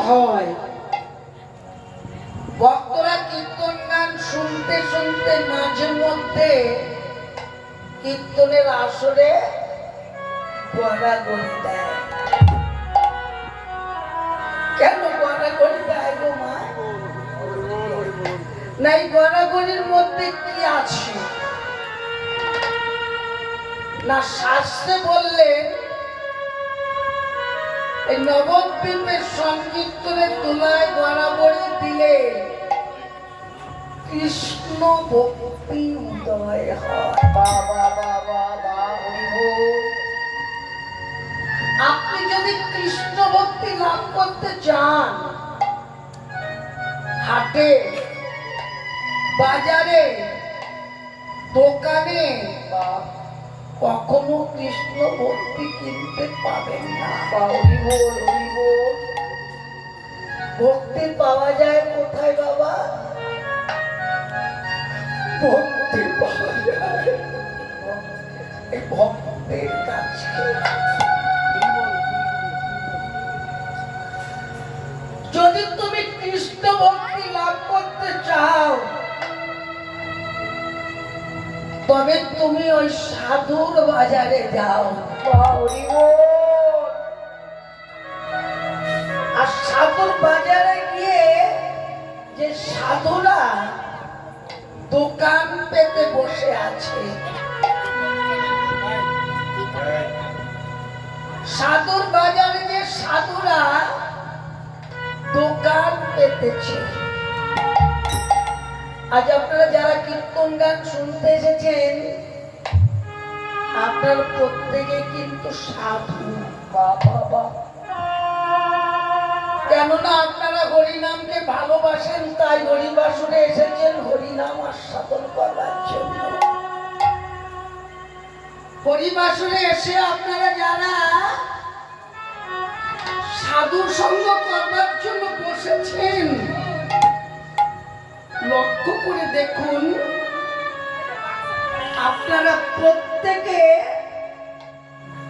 হয়। ভক্তরা কীর্তন গান শুনতে শুনতে মাঝে মধ্যে কীর্তনের আসরে গড়াগড়ি দেয়। কেন গড়াগড়ি দেয় গো মা? না, এই গড়াগড়ির মধ্যে কি আছে? না, শাস্ত্রে বললেন এই নবদ্বীপের সংকীর্তনের তুলায় গড়াগড়ি দিলে কৃষ্ণ ভক্তি উদয় হয়। বাবা বাবা আপনি যদি কৃষ্ণ ভক্তি লাভ করতে চান, হাটে বাজারে দোকানে কখনো কৃষ্ণ ভক্তি কিনতে পাবেন না। ভক্তি পাওয়া যায় কোথায় বাবা? ভক্তি পাওয়া যায় এই ভক্তের কাছে। যদি তুমি কৃষ্ণ ভক্তি লাভ করতে চাও, তবে তুমি ওই সাধুর বাজারে যাও। আর সাধুর বাজারে গিয়ে যে সাধুরা দোকান পেতে বসে আছে, সাধুর বাজারে যে সাধুরা দোকান পেতেছে, আজ আপনারা যারা কীর্তন গান শুনতে এসেছেন, আপনার প্রত্যেকে কিন্তু সাধু। বাবা, কেননা আপনারা হরিনামকে ভালোবাসেন, তাই হরিবাসরে এসেছেন হরিনাম আস্বাদন করবার জন্য। হরিবাসরে এসে আপনারা যারা সাধু সঙ্গ করবার জন্য বসেছেন, লক্ষ্য করে দেখুন আপনারা প্রত্যেকে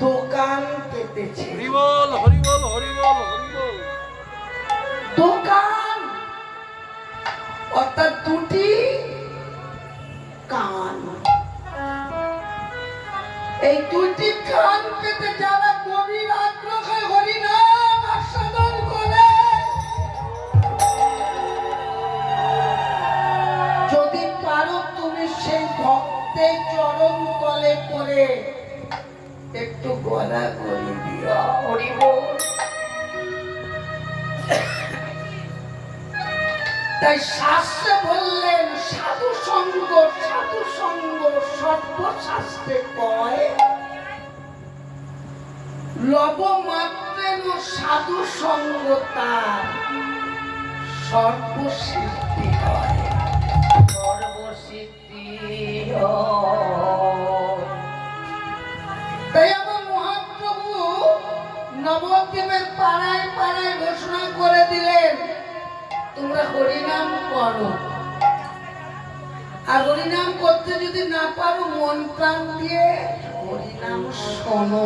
দোকান পেতেছেন। হরিবল হরিবল হরিবল হরিবল। দোকান অর্থাৎ দুটি কান। এই দুটি কান পেতে যারা গভীর আগ্রহে হরিনাম আস্বাদন করে, যদি পারো তুমি সেই ভক্তের চরণ তলে পড়ে একটু গলা করে দিও। হরিবল। তাই শাস্ত্রে বললেন সাধু সঙ্গ সর্বশাস্ত্রে কয়, লবমাত্রেন সাধু সঙ্গ তার সর্বসিদ্ধি হয়। তাই আমার মহাপ্রভু নবদ্বীপের পাড়ায় পাড়ায় ঘোষণা করে দিলেন, তোমরা হরিনাম করো। আর হরিনাম করতে যদি না পারো, মন প্রাণ দিয়ে হরিনাম শোনো।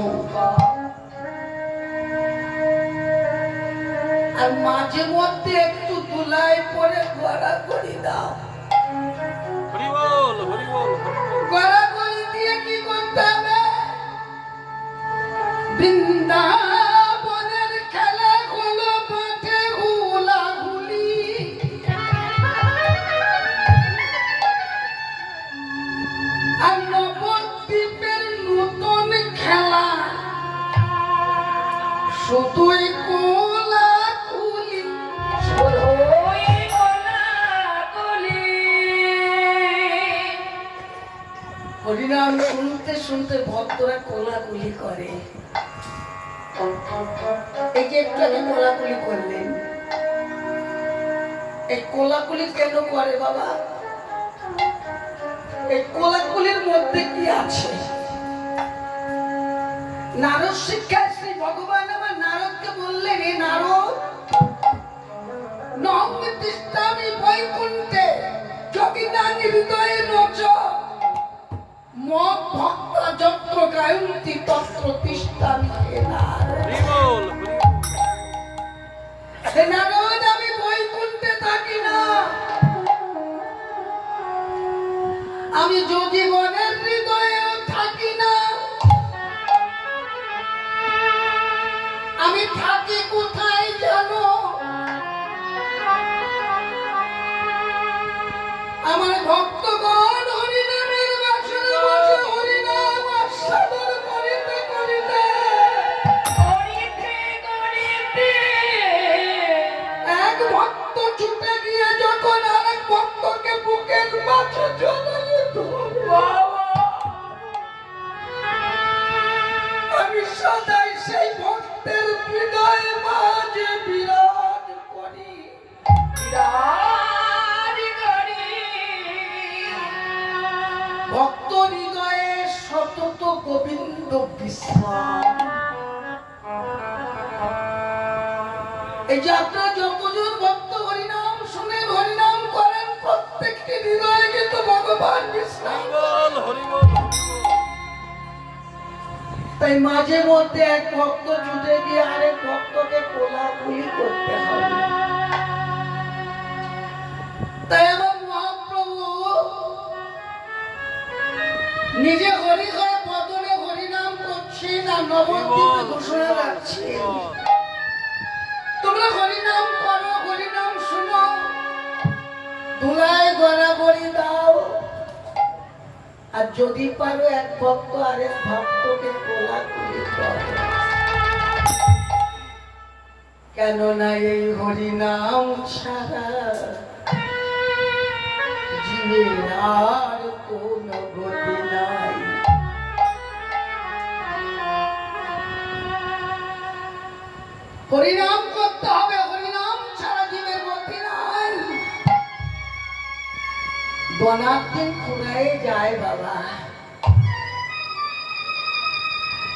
আর মাঝে মধ্যে একটু দুলাই পরে গড়াগড়ি দাও। হরিবল হরিবল। গড়াগড়ি দিয়ে কি করতে হবে? বৃন্দাবনের খেলা হলো মাঠে হুলাহুলি, আর নবদ্বীপের নতুন খেলা শুধুই কোলাকুলি। হরিনাম শুনতে শুনতে ভক্তরা কোলাকুলি করে। এই যে একটু আগে কোলাকুলি করলেন, এই কোলাকুলি কেন করে বাবা? এই কোলাকুলির মধ্যে কি আছে? নারদ শিক্ষায় শ্রী ভগবান আমার নারদকে বললেন, হে নারদ, নহং তিষ্ঠামি বৈকুণ্ঠে যোগিনানি হৃদয়ে নচ মদ ভক্তা যত্র গায়ন্তি তত্র তিষ্ঠামি হে নারদ। হে নারদ, আমি বৈকুণ্ঠে থাকি না, আমি যোগীগণের হৃদয়েও থাকি না। আমি থাকি কোথায় জানো? আমার ভক্তগণ হরিনামের বাসনে বসে হরিনাম আস্বাদন করিতে করিতে এক ভক্ত ছুটে গিয়ে যখন আরেক ভক্তকে বুকের মাঝে জড়িয়ে ধরল, আমি সদাই সেই ভক্তের হৃদয় মাঝে বিরাজ করি। ভক্ত হৃদয়ে সতত গোবিন্দ বিশ্রাম। এই যে আপনারা যতজন ভক্ত হরিনাম শুনে হরিনাম করেন, প্রত্যেকটি হৃদয়ে কিন্তু ভগবান বিশ্রাম। হরি বল, হরি বল, হরি বল। তাই মাঝে মধ্যে এক ভক্ত ছুটে গিয়ে আরেক ভক্তকে কোলাকুলি করতে হবে। তাই আমার মহাপ্রভু নিজে হরি হয়ে বদনে হরিনাম করছেন আর নবদ্বীপে ঘোষণা রাখছেন, তোমরা হরিনাম করো, হরিনাম শুনো, ধুলায় গড়াগড়ি দাও, আর যদি পারো এক ভক্ত আরেক ভক্তকে কোলাকুলি করো। কেননা এই হরিনাম ছাড়া জীবের আর কোন গতি নাই। হরিনাম করতে হবে, হরিনাম ছাড়া জীবের গতি নাই। বনাদিন ফুরাই যায় বাবা।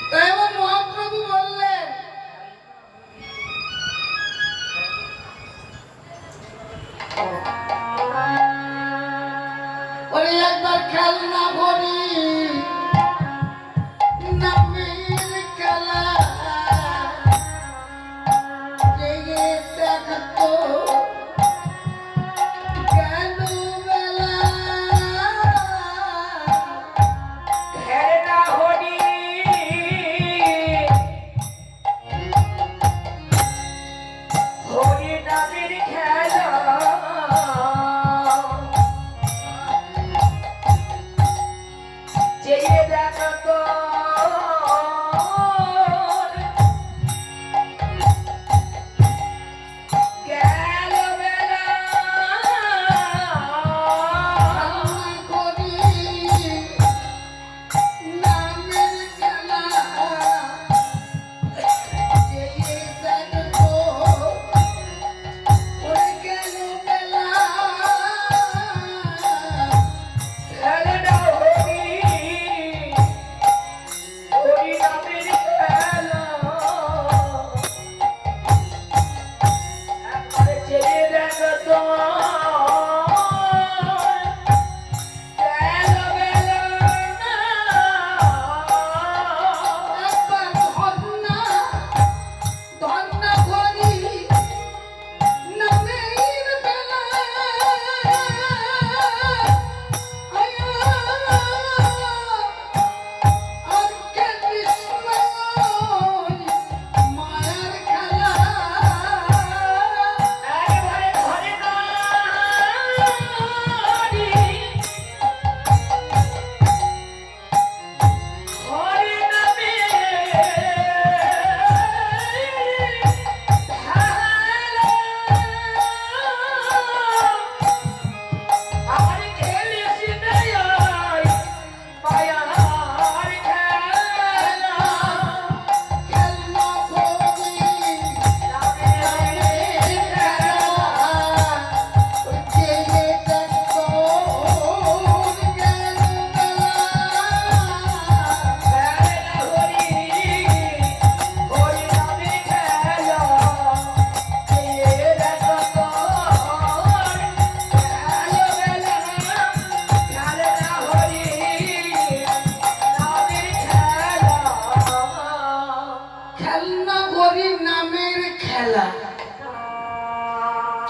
তাই আমার মহাপ্রভু বললেন, ওরে একবার খেলনা ভরি নামের খেলা জেগে দেখতো কেন বেলা।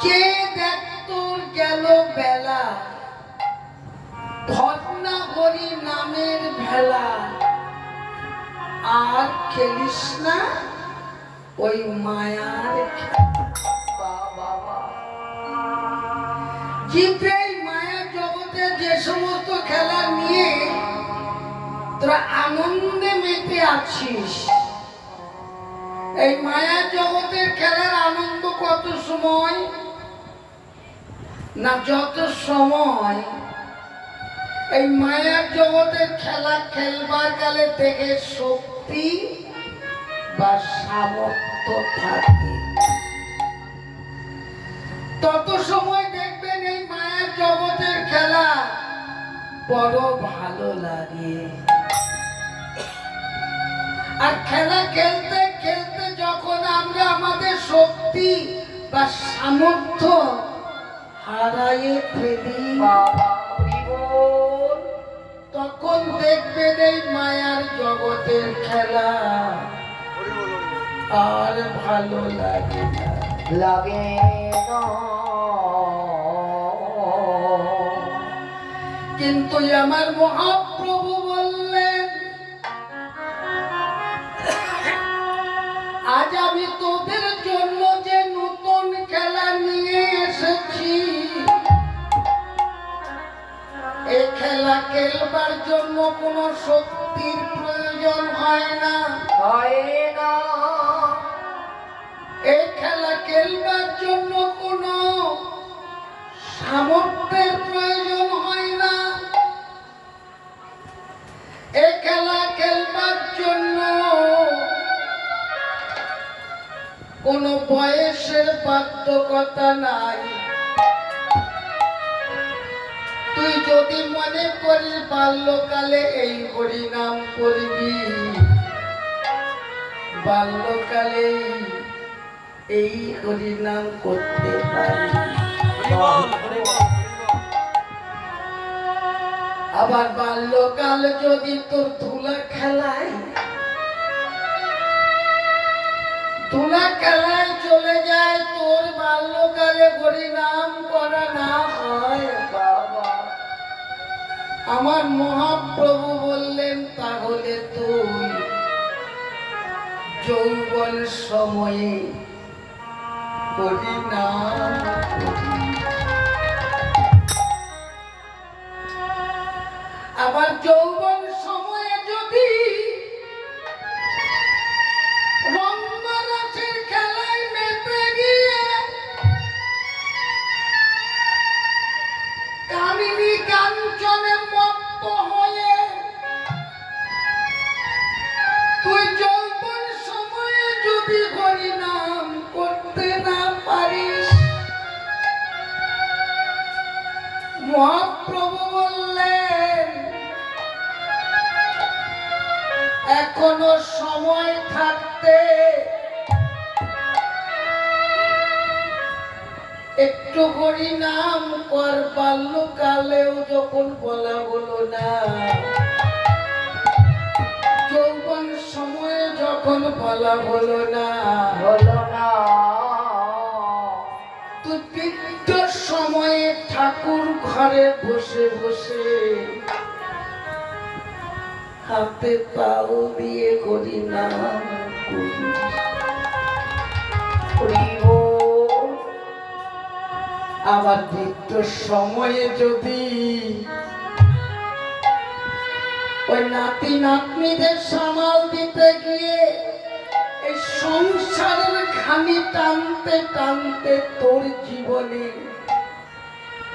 কে দেখ তোর গেল বেলা, ধর্ণা হরি নামের ভেলা, আর খেলিস না ওই মায়ার জীবরে। এই মায়া জগতে যে সমস্ত খেলা নিয়ে তোরা আনন্দে মেতে আছিস, এই মায়া জগতের খেলার আনন্দ কত সময় না, যত সময় এই মায়ার জগতের খেলা খেলবার কালে থেকে শক্তি বা সামর্থ্য থাকে, তত সময় দেখবেন এই মায়ার জগতের খেলা বড় ভালো লাগে। আর খেলা খেলতে খেলতে যখন আমরা আমাদের শক্তি বা সামর্থ্য হারায়ে ফেলি, তখন দেখবেন এই মায়ার জগতের খেলা আর ভালো লাগে না, লাগে না। কিন্তু আমার মহাপ্রভু বললেন, আজ আমি তোদের জন্য যে নতুন খেলা নিয়ে এসেছি, এই খেলা খেলবার জন্য কোনো শক্তির প্রয়োজন হয় না, এই খেলা খেলবার জন্য কোনো সামর্থ্যের প্রয়োজন হয় না, এই খেলা খেলবার জন্য কোনো বয়সের বাধ্যকতা নাই। তুই যদি মনে করিস বাল্যকালে এই হরিনাম করবি, বাল্যকালে এই হরিনাম করতে পারবি। আবার বাল্যকাল যদি তোর ধুলা খেলায় চলে যায়, তোর বাল্যকালে হরিনাম করা না হয়, বাবা, আমার মহাপ্রভু বললেন, তাহলে তুই যৌবন সময়ে হরিনাম করবি। আবার যৌবন সময়ে যদি রঙ্গরাসের খেলায় মেতে গিয়ে কামিনী কাঞ্চনে মত্ত হয়ে তুই যৌবন সময়ে যদি হরিনাম করতে না পারিস, মহাপ্রভু বললেন, এখনো সময় থাকতে একটু হরিনাম কর। বাল্যকালেও যখন বলা হলো না, যৌবন সময়ে যখন বলা হলো না, তুই বৃদ্ধ সময়ে ঠাকুর ঘরে বসে বসে হাতে পাও দিয়ে হরিনাম করিস। আবার বৃদ্ধ সময়ে যদি ওই নাতি নাতনিদের সামাল দিতে গিয়ে এই সংসারের ঘানি টানতে টানতে তোর জীবনে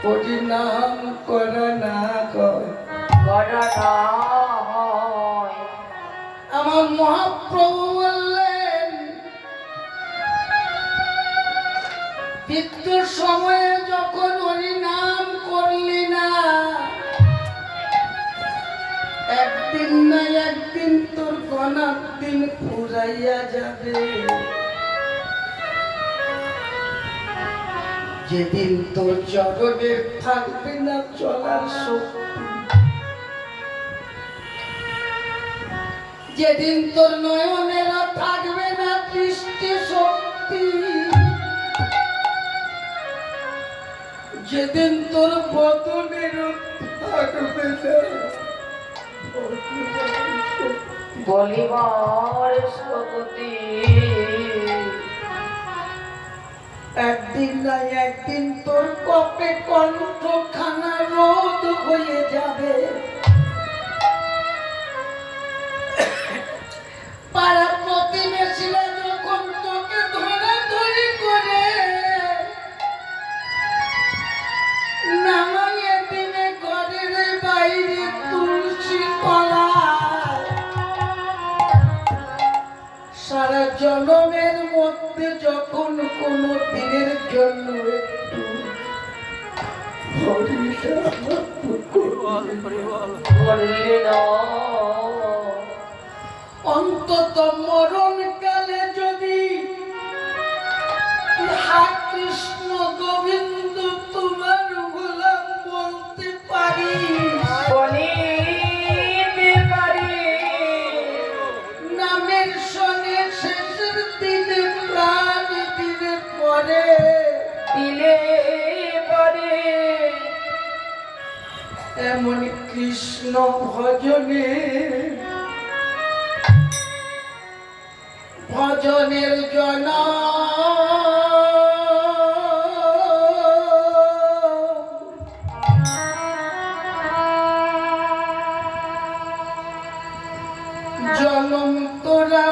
হরিনাম করা না করা না হয়, আমার মহাপ্রভু বললেন, মৃত্যুর সময়ে যখন হরিনাম করলি না, একদিন না একদিন তোর গণার দিন ফুরাইয়া যাবে। যেদিন তোর চরণে থাকবে না চলার শক্তি, যেদিন তোর নয়নেরা থাকবে না দৃষ্টি শক্তি, যেদিন তোর বদনের থাকবে না বলিবার শক্তি একদিন না একদিন তোর কপে কণ্ঠখানা রোদ হয়ে যাবে। পাড়া প্রতিবেশীরা যখন তোকে ধরাধরি করে নামাইয়ে দিনে ঘরের বাইরে তুলসী তলায়, সারা জনমের মধ্যে যখন কোনো দিনের জন্য একটু হরিনাম করলে না অন্তত মরণকালে যদি হা কৃষ্ণ গোবিন্দ তোমার গোলাম বলতে পারি, বলিতে পারি নামের সঙ্গে শেষের দিনে প্রাণ দিলে পরে দিলে পরে এমন কৃষ্ণ ভজনে ভজনের জন জনম তোরা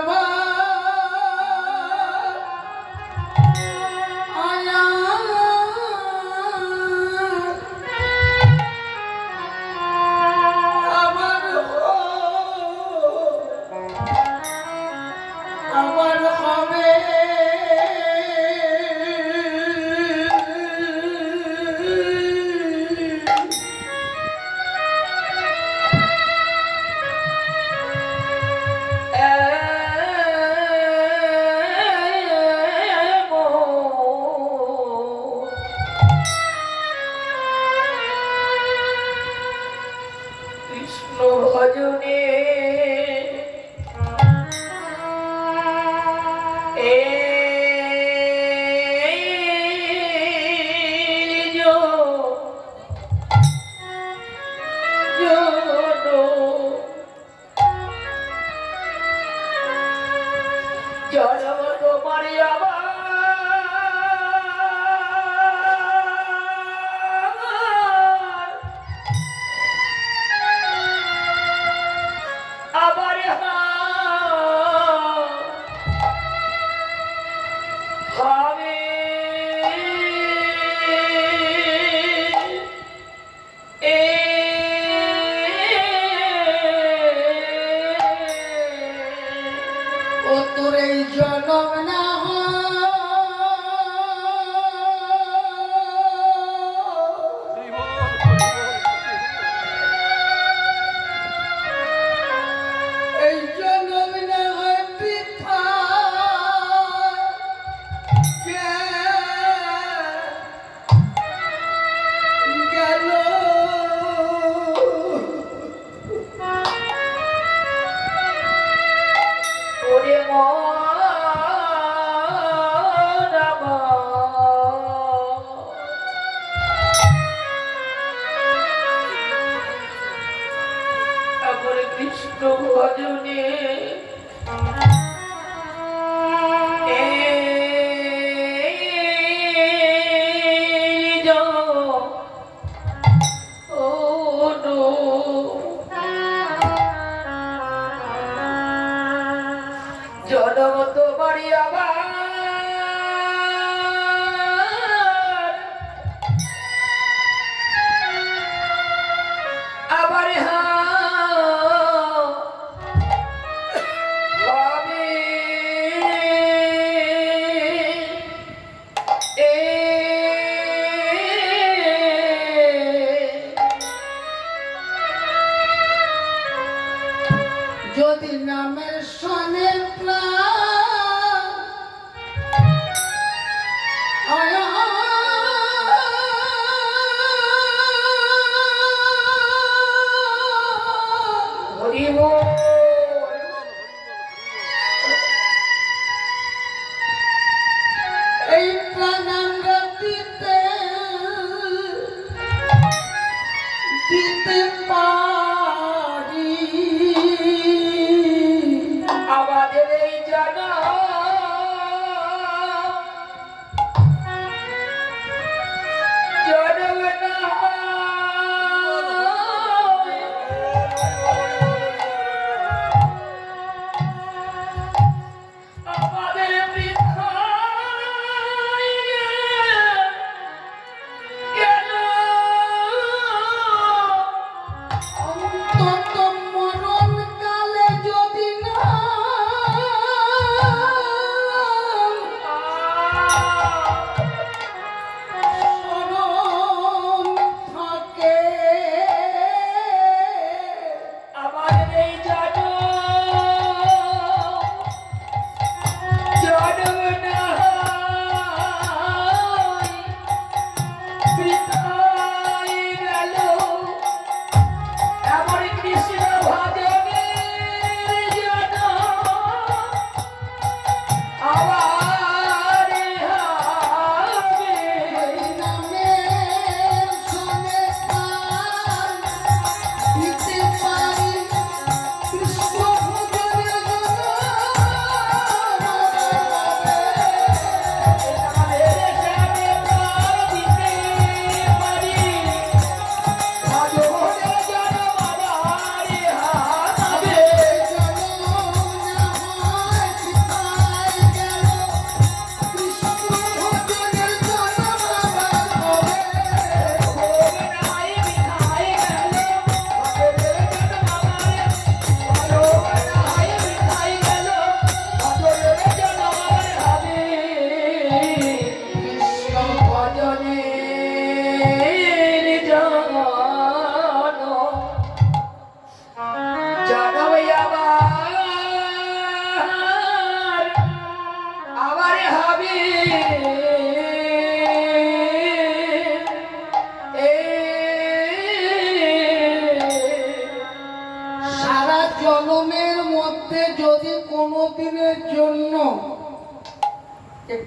আয়া আমার আমার হবে কৃষ্ণ ভজনে জনম তোমার আবার হবে ও তোর এই জনম না এই জনম না হয় বৃথা গেল। ওরে মন আমার কৃষ্ণ ভজনে জনম তোমারি আবার হবে যদি নামের সনে প্রাণ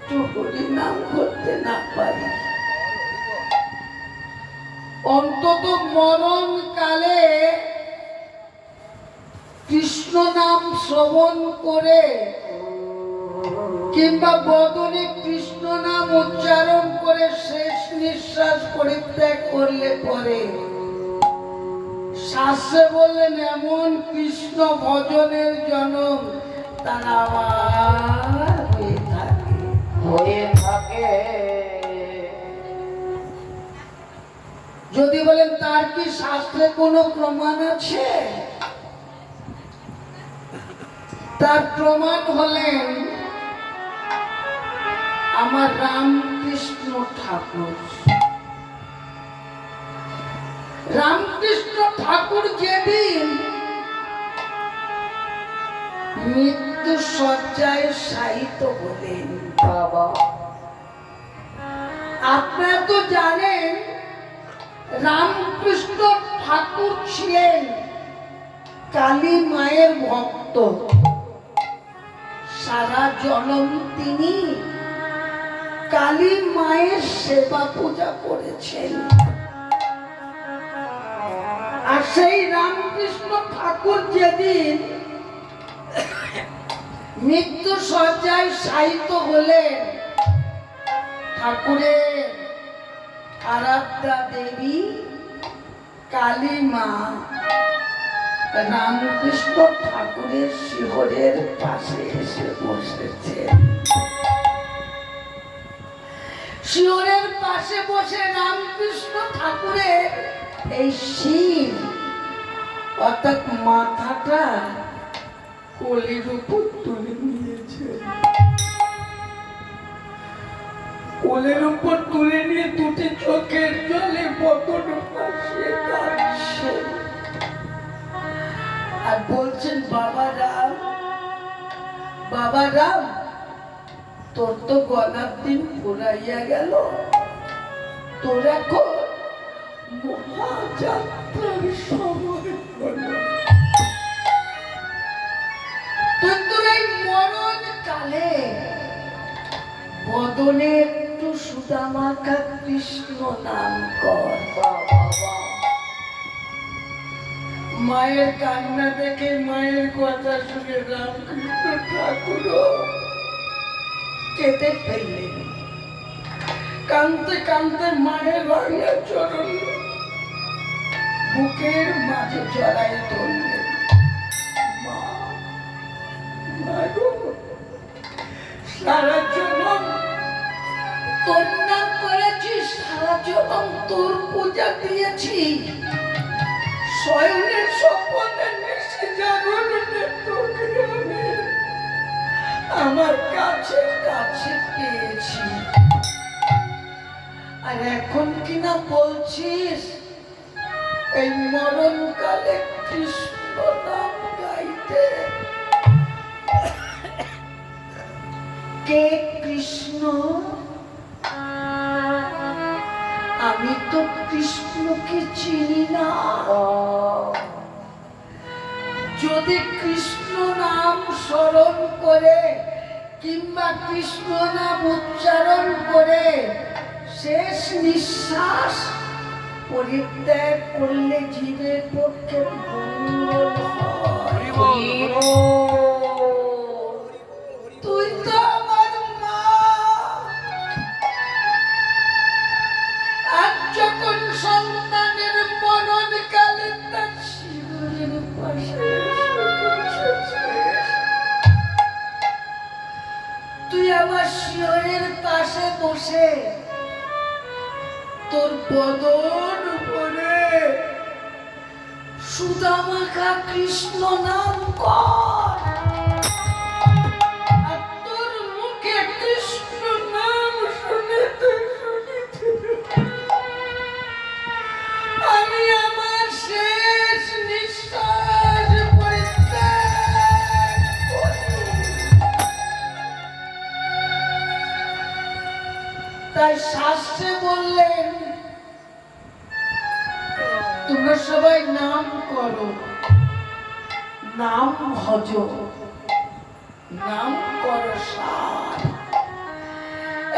একটু হরি নাম করতে না পারি, অন্তত মরণ কালে কৃষ্ণ নাম শ্রবণ করে কিংবা বদনে কৃষ্ণ নাম উচ্চারণ করে শেষ নিঃশ্বাস পরিত্যাগ করলে পরে শাস্ত্রে বললেন এমন কৃষ্ণ ভজনের জনম তার আবার হয়ে থাকে। যদি বলেন তার কি শাস্ত্রে কোনো প্রমাণ আছে? তার প্রমাণ হলেন আমার রামকৃষ্ণ ঠাকুর। রামকৃষ্ণ ঠাকুর যেদিন মৃত্যু শয্যায় শায়িত হলেন, বাবা আপনারা তো জানেন রামকৃষ্ণ ঠাকুর ছিলেন কালী মায়ের ভক্ত। সারা জন্ম তিনি কালী মায়ের সেবা পূজা করেছেন। আর সেই রামকৃষ্ণ ঠাকুর যেদিন মৃত্যু শয্যায় শায়িত হলেন, ঠাকুরের আরাধ্যা দেবী কালী মা রামকৃষ্ণ ঠাকুরের শিহরের পাশে এসে বসেছেন। শিহরের পাশে বসে রামকৃষ্ণ ঠাকুরের এই শির অর্থাৎ মাথাটা কোলের উপর তুলে নিয়েছে। কোলের উপর তুলে নিয়ে দুটি চোখের জলে বদন ভাসিয়ে কাঁদছেন আর বলছেন, বাবা রাম, বাবা রাম, তোর তো গলার দিন ফুরাইয়া গেল, তোর এখন মহাযাত্রার সময় হলো। তুই তোর এই মরণ কালে বদনে একটু সুদামাখা কৃষ্ণ নাম কর। মায়ের কান্না দেখে, মায়ের কথা শুনে রামকৃষ্ণ ঠাকুর কেঁদে ফেললেন। কাঁদতে কাঁদতে মায়ের ভাঙা চরণ বুকের মাঝে জড়াই ধরলেন। মা, মা গো, সারা জীবন তোর নাম করেছি, সারা জীবন তোর পূজা দিয়েছি, শয়নের স্বপ্নে নিশে জাগরণে তোকে আমি আমার কাছে কাছে পেয়েছি। আর এখন কিনা বলছিস এই মরণকালে কৃষ্ণ নাম গাইতে? কে কৃষ্ণ? আমি তো কৃষ্ণকে চিনি না। যদি কৃষ্ণ নাম স্মরণ করে কিংবা কৃষ্ণ নাম উচ্চারণ করে শেষ নিঃশ্বাস পরিত্যাগ করলে জীবের পক্ষে মঙ্গল হয়। তুই তো আমার মা, আর যখন সন্তানের মরণ কালে তার শিশুর পাশে তুই আমার শিহরের পাশে বসে তোর বদন উপরে সুদামাখা কৃষ্ণ নাম কর। আর তোর মুখে কৃষ্ণ নাম শুনিতে শুনিতে আমি আমার শেষ নিঃশ্বাস পরিত্যাগ করি। তাই শাস্ত্রে বললেন তোমরা সবাই নাম করো, নাম ভজ, নাম করো সার।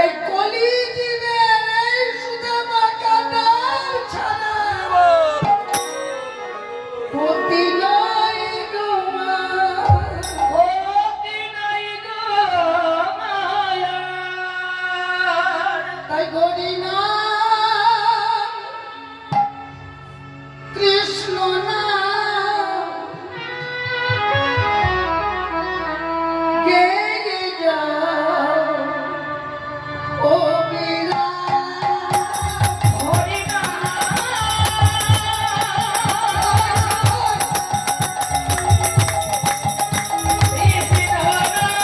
এই কলি জীবের এই সুদামা কাটার ছাড়া গতি নাই গো মা। গতি নাই গো মায়ার। তাই গরি না কৃষ্ণ না গে গে যাও ও বীরা। হরি নাম কৃষ্ণ নাম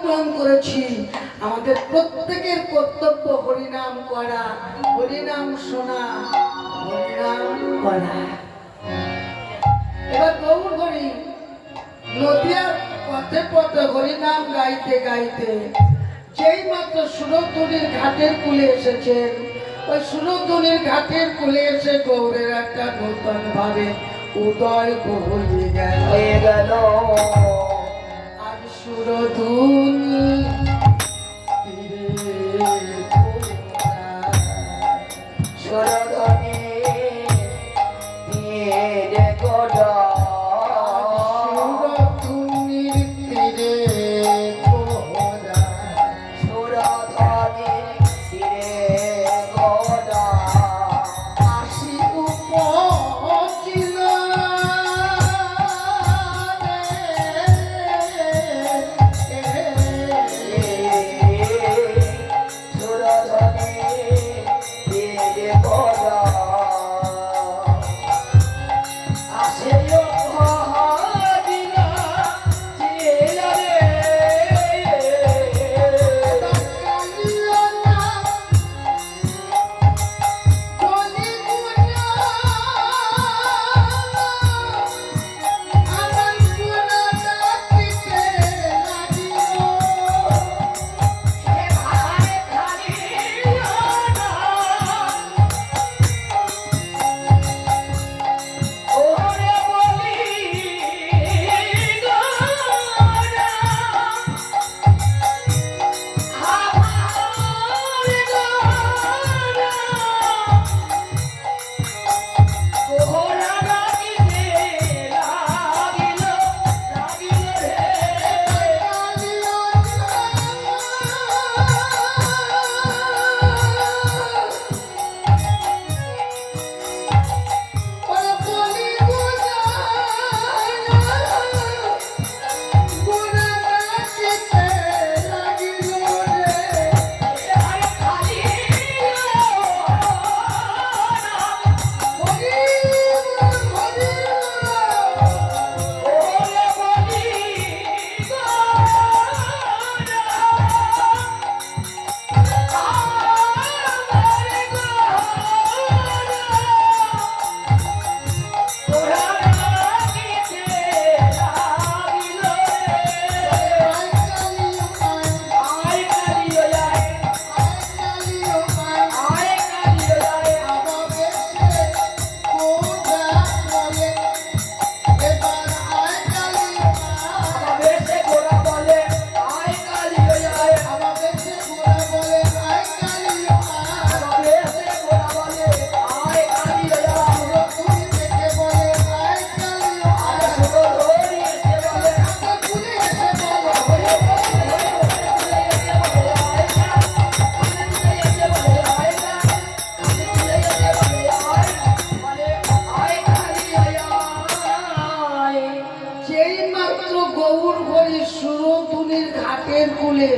গ্রহণ করেছি, আমাদের প্রত্যেকের কর্তব্য হরিনাম করা, হরিনাম শোনা, হরিনাম করা। এবার গৌর হরি নদিয়ার পথে পথে হরিনাম গাইতে গাইতে যেই মাত্র সুরধুনির ঘাটের কূলে এসেছেন, ওই সুরধুনির ঘাটের কূলে এসে গৌরের একটা নূতন ভাবে উদয় হয়ে গেল। আর সুরধুনি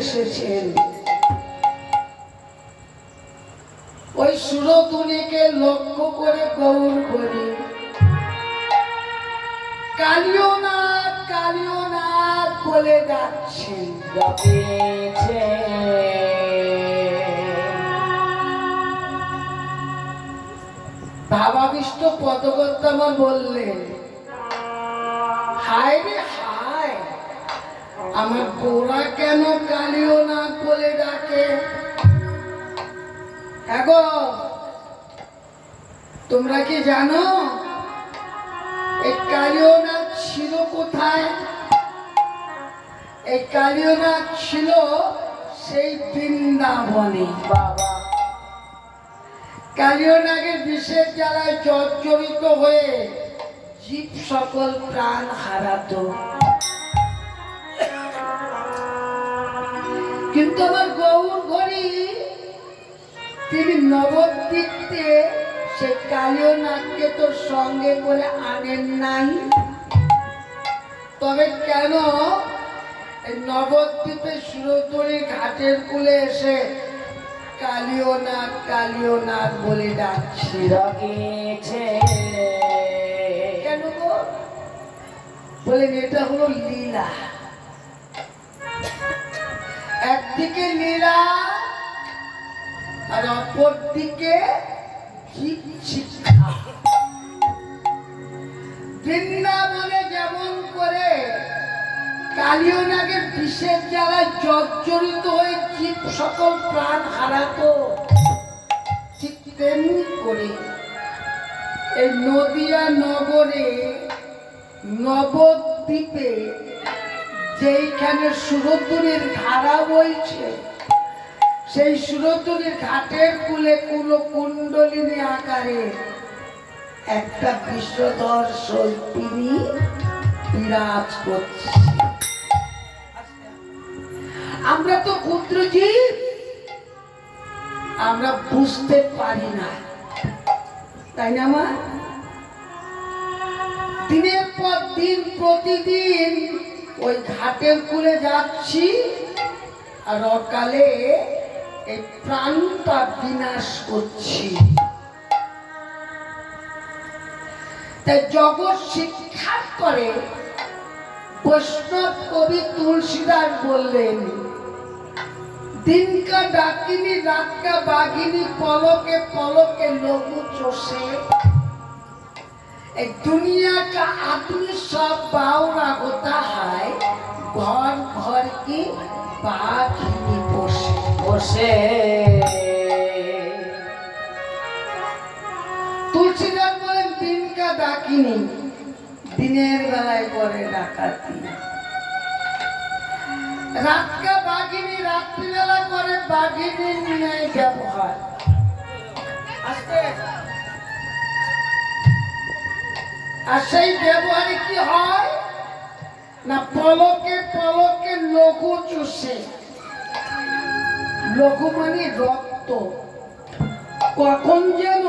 এসেছেন, ওই সুরধুনিকে লক্ষ্য করে গৌর হরি কালিয়নাথ কালিয়নাথ বলে ডাকছেন। ভাবাবিষ্ট পদকর্তামা বললেন, হায় রে হায়, আমার গোরা কেন কালিয়নাথ বলে ডাকে? এগো তোমরা কি জানো এই কালিয়নাথ ছিল কোথায়? এই কালিয়নাথ ছিল সেই বৃন্দাবনে। বাবা, কালিয়নাথের বিষের জ্বালায় জর্জরিত হয়ে জীব সকল প্রাণ হারাতো, কিন্তু আমার গৌর হরি তিনি নবদ্বীপে সে কালিয়নাথকে তো সঙ্গে করে আনেন নাই। তবে কেন এই নবদ্বীপে সুরতরী ঘাটের কূলে এসে কালিয়নাথ কালিয়নাথ বলে ডাকছে? কেন গো? বলেন এটা হলো লীলা। একদিকে লীলা আর অপর দিকে শিক্ষা। বৃন্দাবনে যেমন করে কালীয় নাগের বিষের জ্বালায় জর্জরিত হয়ে জীব সকল প্রাণ হারাতো, ঠিক তেমনি করে এই নদিয়া নগরে নবদ্বীপে যেইখানে সুরতরীর ধারা বইছে, সেই সুরতরীর ঘাটের কূলে কুণ্ডলিনী আকারে একটা বিষধর শৈল্পিনী বিরাজ করছে। আমরা তো ক্ষুদ্র জীব, আমরা বুঝতে পারি না, তাই না মা? দিনের পর দিন প্রতিদিন ওই ঘাটের কূলে যাচ্ছি আর অকালে এই প্রাণটা বিনাশ করছি। তাই জগৎ শিক্ষা করে বৈষ্ণব কবি তুলসীদাস বললেন, দিনকা ডাকিনী রাতকা বাঘিনী পলকে পলকে লঘু চষে, दुनिया का आदमी सब बावरा होता है, घर घर की बाघिनी पोषे पोषे। तुलसीदास बोलेन दिन का डाकिनी दिनेर बेलाय करे डाकाती, रात का बाघिनी रात्रि बेला करे बाघिनी न्याय व्यवहार। आस्ते আর সেই ব্যবহারে কি হয় না, পলকে পলকে লঘু চুষে। লঘু মানে রক্ত, কখন যেন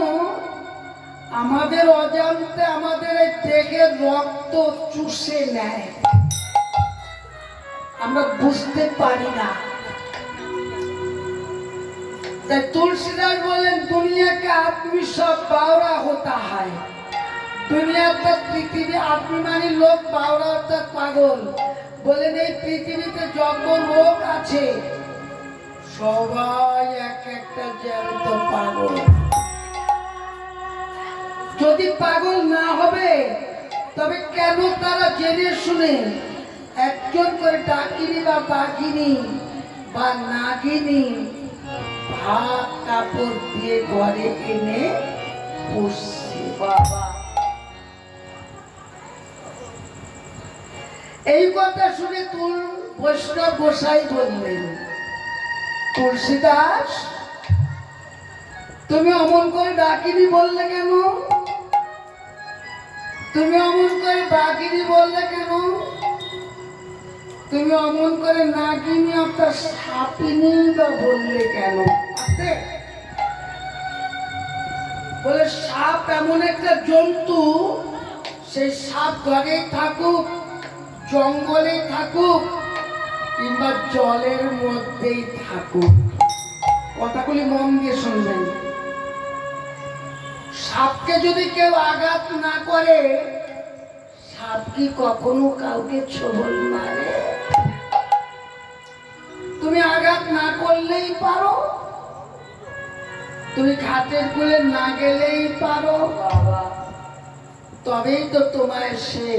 আমাদের অজান্তে আমাদের এই দেহের রক্ত চুষে নেয়, আমরা বুঝতে পারি না। তাই তুলসীদাস বলেন, দুনিয়াকে আদমি সব বাवरा होता है। दुनिया तक पृथ्वी आदमी मानी लोग बावरा अर्थात पागल। বলেন এই পৃথিবীতে যত লোক আছে সবাই এক একটা জ্যান্ত পাগল। যদি পাগল না হবে তবে কেন তারা জেনে শুনে একজন করে ডাকিনী বা বাঘিনী বা নাগিনী ভাত কাপড় দিয়ে ঘরে এনে পুষছে? বাবা, এই কথা শুনে বৈষ্ণব গোসাই বললেন, তুলসীদাস তুমি অমন করে ডাকিনী বললে কেন? তুমি অমন করে বাঘিনী বললে কেন? তুমি অমন করে নাগিনী অর্থাৎ সাপিনী বা বললে কেন? বলে সাপ এমন একটা জন্তু, সেই সাপ ঘরে থাকুক, জঙ্গলে থাকুক কিংবা জলের মধ্যেই থাকুক, কথাগুলি মন দিয়ে শুনবেন। সাপকে যদি কেউ আঘাত না করে, সাপ কি কখনো কাউকে ছোবল মারে? তুমি আঘাত না করলেই পারো, তুমি ঘাটের কূলে না গেলেই পারো বাবা, তবেই তো তোমায় সে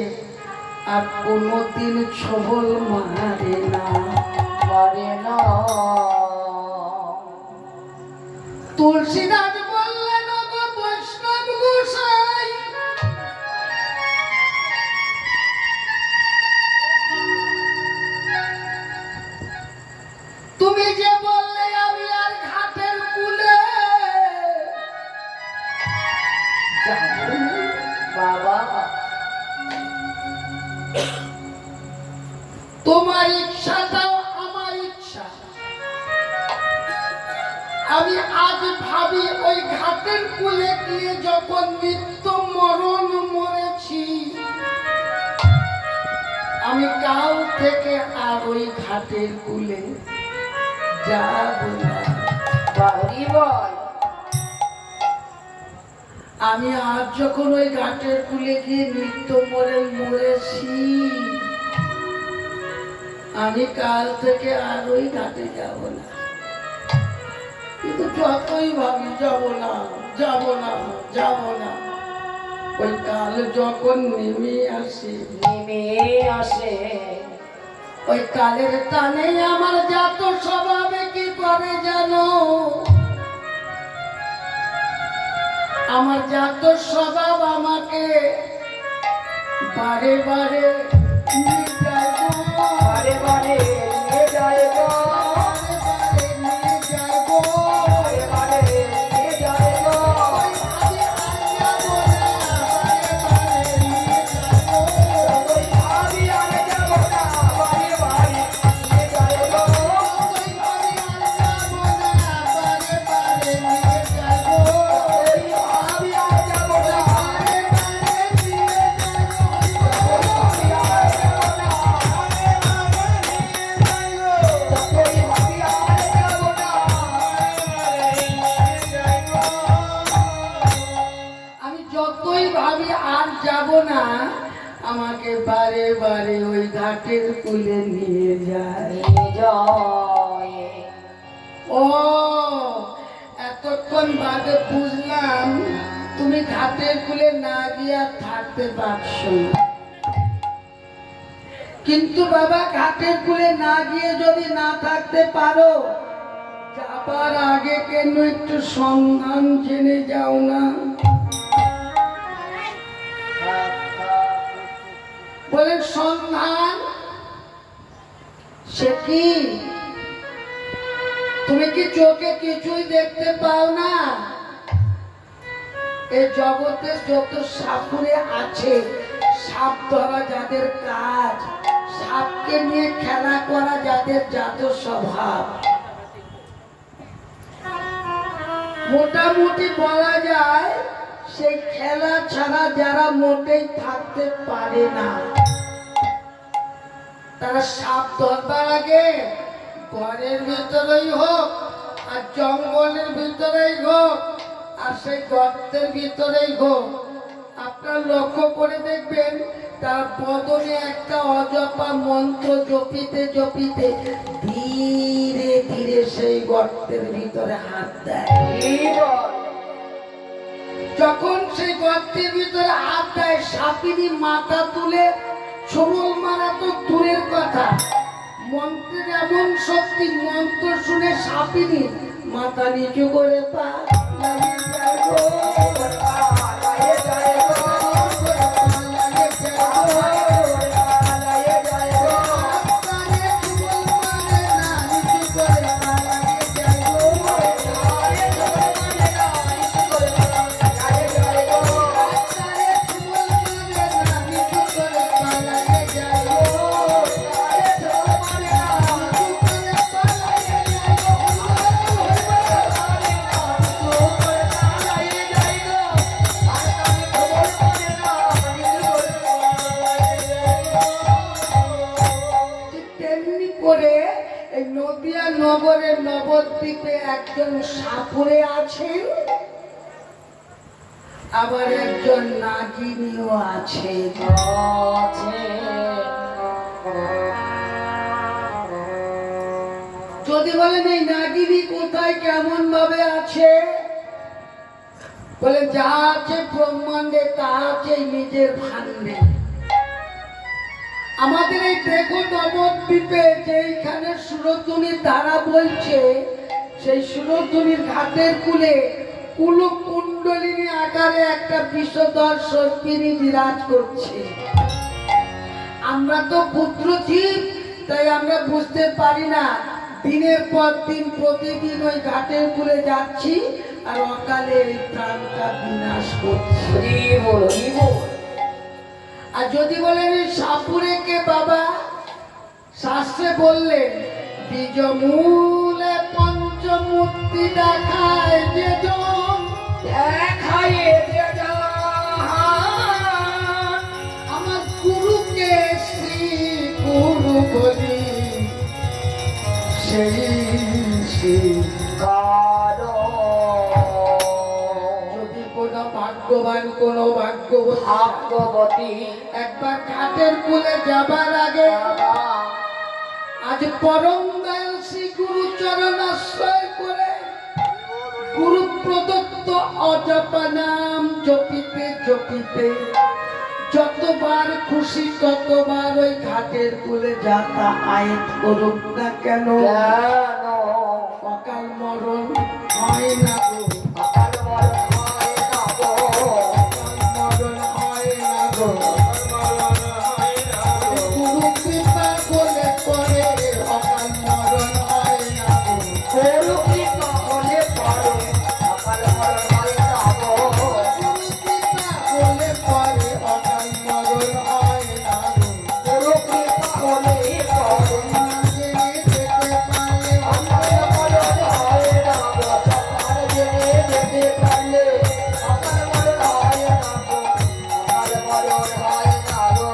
আর কোনদিন ছোবল মারে না, মারে না। তুলসীদাস বললেন, গো বৈষ্ণব গোসাই, তুমি যে বললে আমি আর ঘাটের কূলে বাবা, তোমার ইচ্ছাটাও আমার ইচ্ছা। আমি আজ ভাবি ওই ঘাটের কূলে গিয়ে যখন মৃত্যু মরণ মরেছি, আমি কাল থেকে আর ওই ঘাটের কূলে যাব না। আমি আজ যখন ওই ঘাটের কূলে গিয়ে মৃত্যু মরেছি, আমি কাল থেকে আর ওই ঘাটে যাব না, কিন্তু যতই ভাবি যাব না যাব না যাব না, ওই কাল যখন নেমে আসে নেমে আসে ওই কালের টানে আমার জাত স্বভাবে কি করে জানো, আমার জাত স্বভাব আমাকে বারে বারে নিয়ে যায় গো, বারে বারে নিয়ে যায় গো, বারে বারে নিয়ে যায় গো, বারে বারে নিয়ে যায় গো। আমি আর যাবো না, বারে বারে নিয়ে যায় গো, ওই আমি আর যাব না, বারে বারে নিয়ে যায় গো। ওই আমি আর যাবো না, বারে বারে নিয়ে যায় গো, ওই আমি আর যাব না, বারে বারে নিয়ে যায় গো, আমি আর যাব না, ওই আমি আর যাব না। আমি যতই ভাবি আর যাব না, আমাকে বারে বারে ওই ঘাটের কুলে নিয়ে যায়। নিয়ে যায় ও এতক্ষণ বাদে বুঝলাম তুমি ঘাটের কুলে না গিয়ে আর থাকতে পারছো না, কিন্তু বাবা ঘাটের কুলে না গিয়ে যদি না থাকতে পারো, যাবার আগে কেন একটু সন্ধান জেনে যাও না। বলে সন্ধান সে কি? তুমি কি চোখে কিছুই দেখতে পাও না? এই জগতে যত সাপুরে আছে, সাপ ধরা যাদের কাজ, সাপকে নিয়ে খেলা করা যাদের জাত স্বভাব, মোটামুটি বলা যায় সেই খেলা ছাড়া যারা মোটেই থাকতে পারে না, তারা সাপ ধরবার আগে ঘরের ভিতরেই হোক আর জঙ্গলের ভিতরেই হোক আর সেই গর্তের ভিতরেই হোক, আপনার লক্ষ্য করে দেখবেন তার বদনে একটা অজপা মন্ত্র জপিতে জপিতে ধীরে ধীরে সেই গর্তের ভিতরে হাত দেয়। যখন সেই গর্তের ভিতরে হাত দেয়, সাপিনী মাথা তুলে ছবল মারা তো দূরের কথা, মন্ত্রের এমন শক্তি, মন্ত্র শুনে সাপিনী মাথা নিচু করে পা লাগিয়ে যায় গো, পা লাগিয়ে যায় গো, পা লাগিয়ে যায় গো, কানে ছবল মারে না, নিচু করে পা লাগিয়ে যায় গো, কানে ছবল মারে না, নিচু করে পা লাগিয়ে যায় গো, কানে ছবল মারে না, নিচু করে পা লাগিয়ে যায় গো, কানে ছবল মারে না, নিচু করে পা লাগিয়ে যায় গো, ঠিক তেমনি করে এই নদিয়া নগরের নবদ্বীপে একজন সাপুরে আছেন, আবার একজন নাগিনীও আছে। যদি বলেন এই নাগিনী কোথায় কেমন ভাবে আছে, বলে যা আছে ব্রহ্মাণ্ডে তা আছে নিজের ভাণ্ডে। আমাদের এই দেখো নবদ্বীপে যেইখানে সুরধুনির ধারা বলছে, সেই সুরধুনির ঘাটের কুলে কুলকুণ্ডলিনী আকারে একটা বিষধর সর্পিনী বিরাজ করছে। আমরা তো ক্ষুদ্র জীব, তাই আমরা বুঝতে পারি না, দিনের পর দিন প্রতিদিন ওই ঘাটের কুলে যাচ্ছি আর অকালে এই প্রাণটা বিনাশ করছে। আর যদি বলেন এই সাপুরে কে বাবা, শাস্ত্রে বললেন বীজমূলে পঞ্চমূর্তি দেখায় যে জন, দেখায় যে আমার গুরুকে শ্রী গুরু বলি, সেই শ্রী যদি কোনো ভাগ্যবান কোনো ভাগ্যবতী ভাগ্যবতী একবার ঘাটের কুলে যাবার আগে আজ পরম দয়াল শ্রী গুরু চরণ আশ্রয় করে গুরু প্রদত্ত অজপা নাম জপিতে জপিতে যতবার খুশি ততবার ওই ঘাটের কুলে যাতায়াত করুক না কেন কেন অকাল মরণ হয় না গো, অকাল মরণ হয় না গো, অকাল মরণ হয় না গো। গুরু কৃপা বলে করে অকাল মরণ হয় না গো। গুরু কৃপা হলে পরে অকাল মরণ হয় না গো, গুরু কৃপা বলে করে অকাল মরণ হয় না গো। গুরু কৃপা হলে পরে না জেনে যেতে পারলে অকাল মরণ হয় না গো, সকাল জেনে যেতে পারলে অকাল মরণ হয় না গো, অকাল মরণ হয় না গো।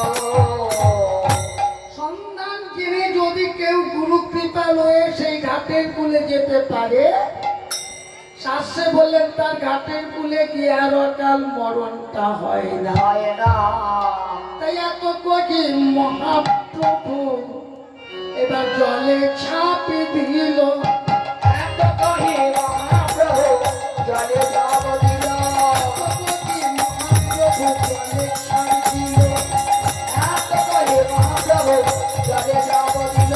সন্ধান জেনে যদি কেউ গুরু কৃপা লয়ে সেই ঘাটের কুলে যেতে পারে, শাস্ত্রে বললেন তার ঘাটের কুলে গিয়ে আর অকাল মরণটা হয় না। হয় না তাই এত কঠিন মহাপ্রভু এবার জলে ছাপে দিল, এত কহি মহাপ্রভু জলে যাব দিল, এত কঠিন মহাপ্রভু জলে ছাপ দিল। এত কহি মহাপ্রভু জলে যাব দিল।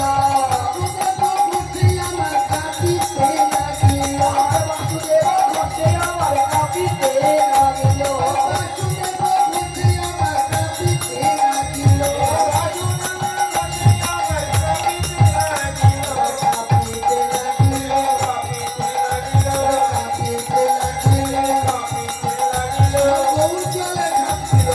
বাসুদেব বুঝি আমার কাঁদিতে লাগিল, আর বাসুদেব ঘটে আমার কাঁপিতে লাগিল, বাসুদেব বুঝি আমার কাঁদিতে লাগিল, কাঁদিতে লাগিল, কাঁদিতে লাগিল। গৌর জলে ঝাঁপিল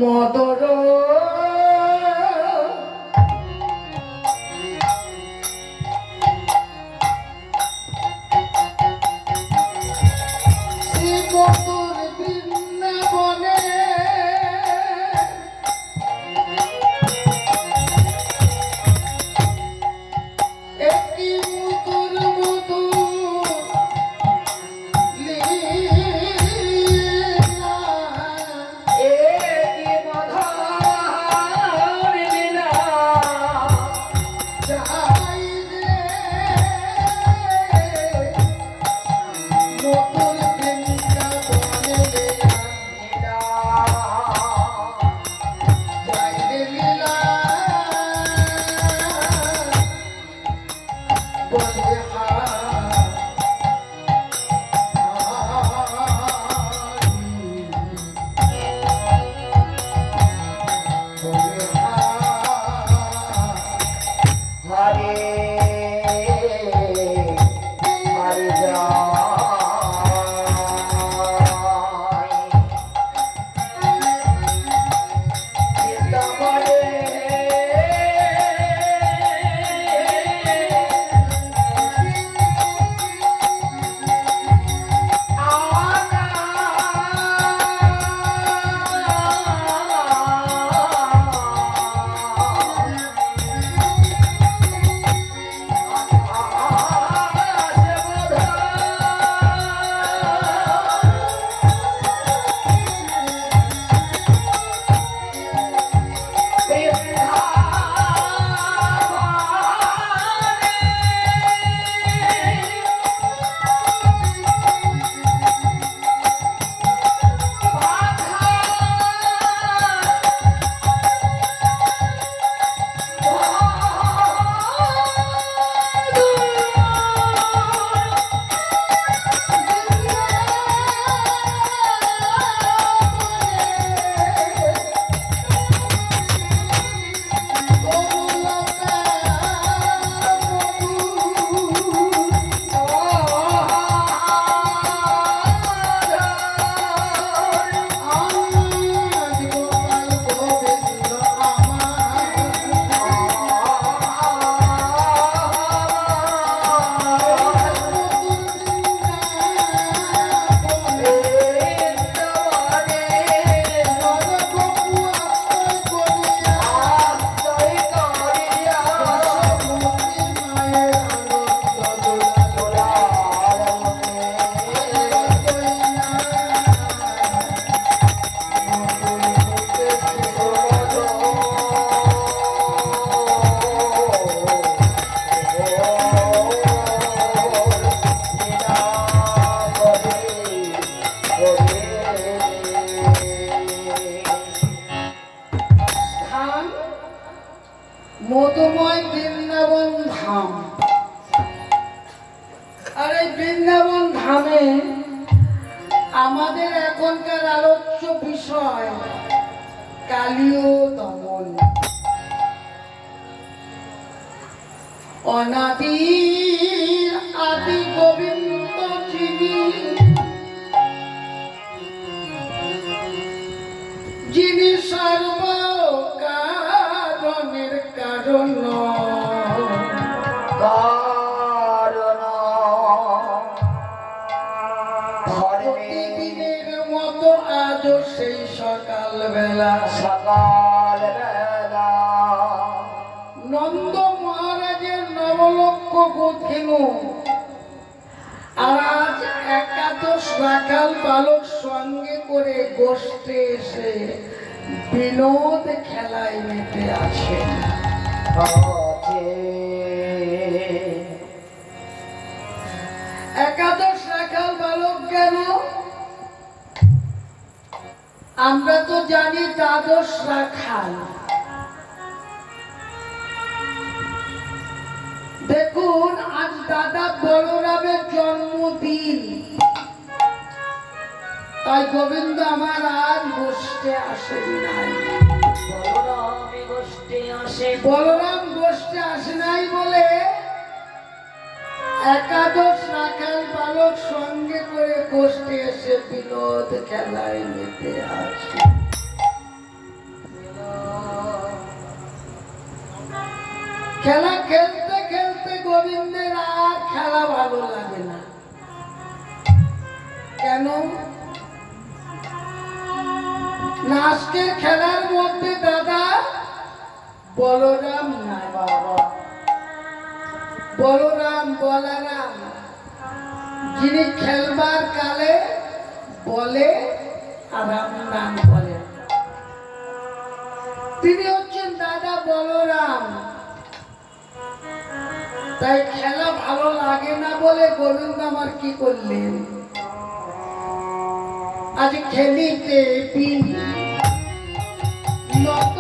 মদর মধুর বৃন্দাবনে একটি মধুর মধুর লীলা একি মধুর লীলা যাই রে মধুর বৃন্দাবনে লীলা যাই রে লীলা বলে হরে হরে জয় বৃন্দাবনে ধাম মধুময় বৃন্দাবন ধাম। আর এই বৃন্দাবন ধামে আমাদের এখনকার আলোচ্য বিষয় কালীয় দমন। অনাদি আদি গোবিন্দ যিনি সর্ব কারণের কারণ, কারণ প্রতিদিনের মতো আজও সেই সকাল বেলা সকাল বেলা নন্দ মহারাজের নবলক্ষ গঠিল। আর আজ একাদশ রাখাল বালক সঙ্গে করে গোষ্ঠে এসে বিনোদ খেলায় মেতে আছেন। একাদশ রাখাল বালক কেন? আমরা তো জানি দ্বাদশ রাখাল। দেখুন আজ দাদা বলরামের জন্মদিন, তাই গোবিন্দ আমার আজ বসতে আসেন নাই। বলরাম বসতে আসে নাই বলে একাদশ রাখাল বালক সঙ্গে করে গোষ্ঠী এসে বিনোদ খেলায় মেতে আসে। খেলা খেলতে খেলতে গোবিন্দের আর খেলা ভালো লাগে না। কেন না? আজকের খেলার মধ্যে দাদা বলরাম নাই। বাবা বলরাম বলরাম যিনি খেলবার কালে বলে আর রাম নাম বলে, তিনি হচ্ছেন দাদা বলরাম। তাই খেলা ভালো লাগে না বলে গোবিন্দ আমার কি করলেন, আজ খেলিতে নত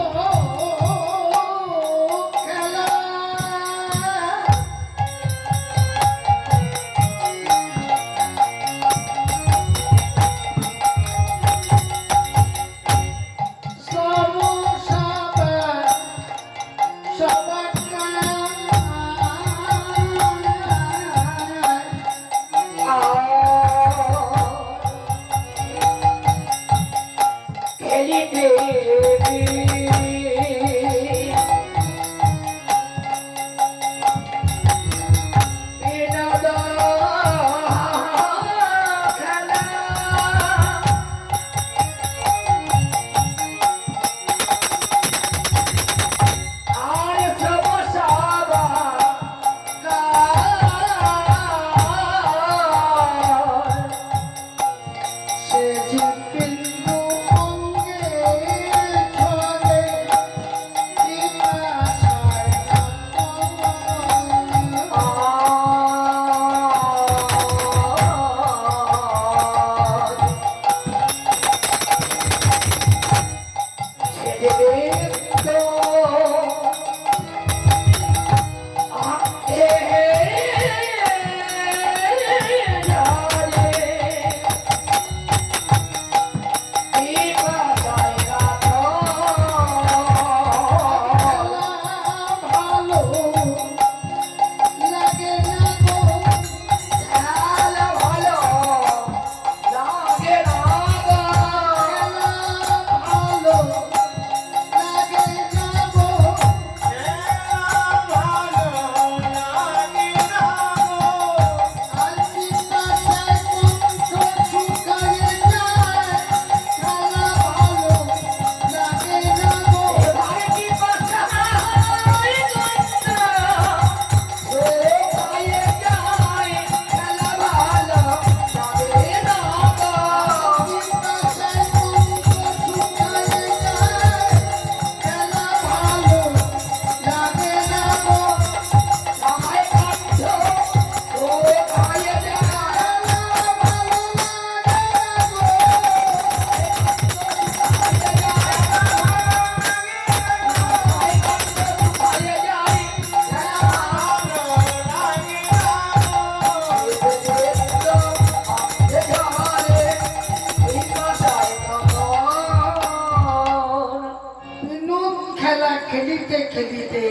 খেলা খেলিতে খেলিতে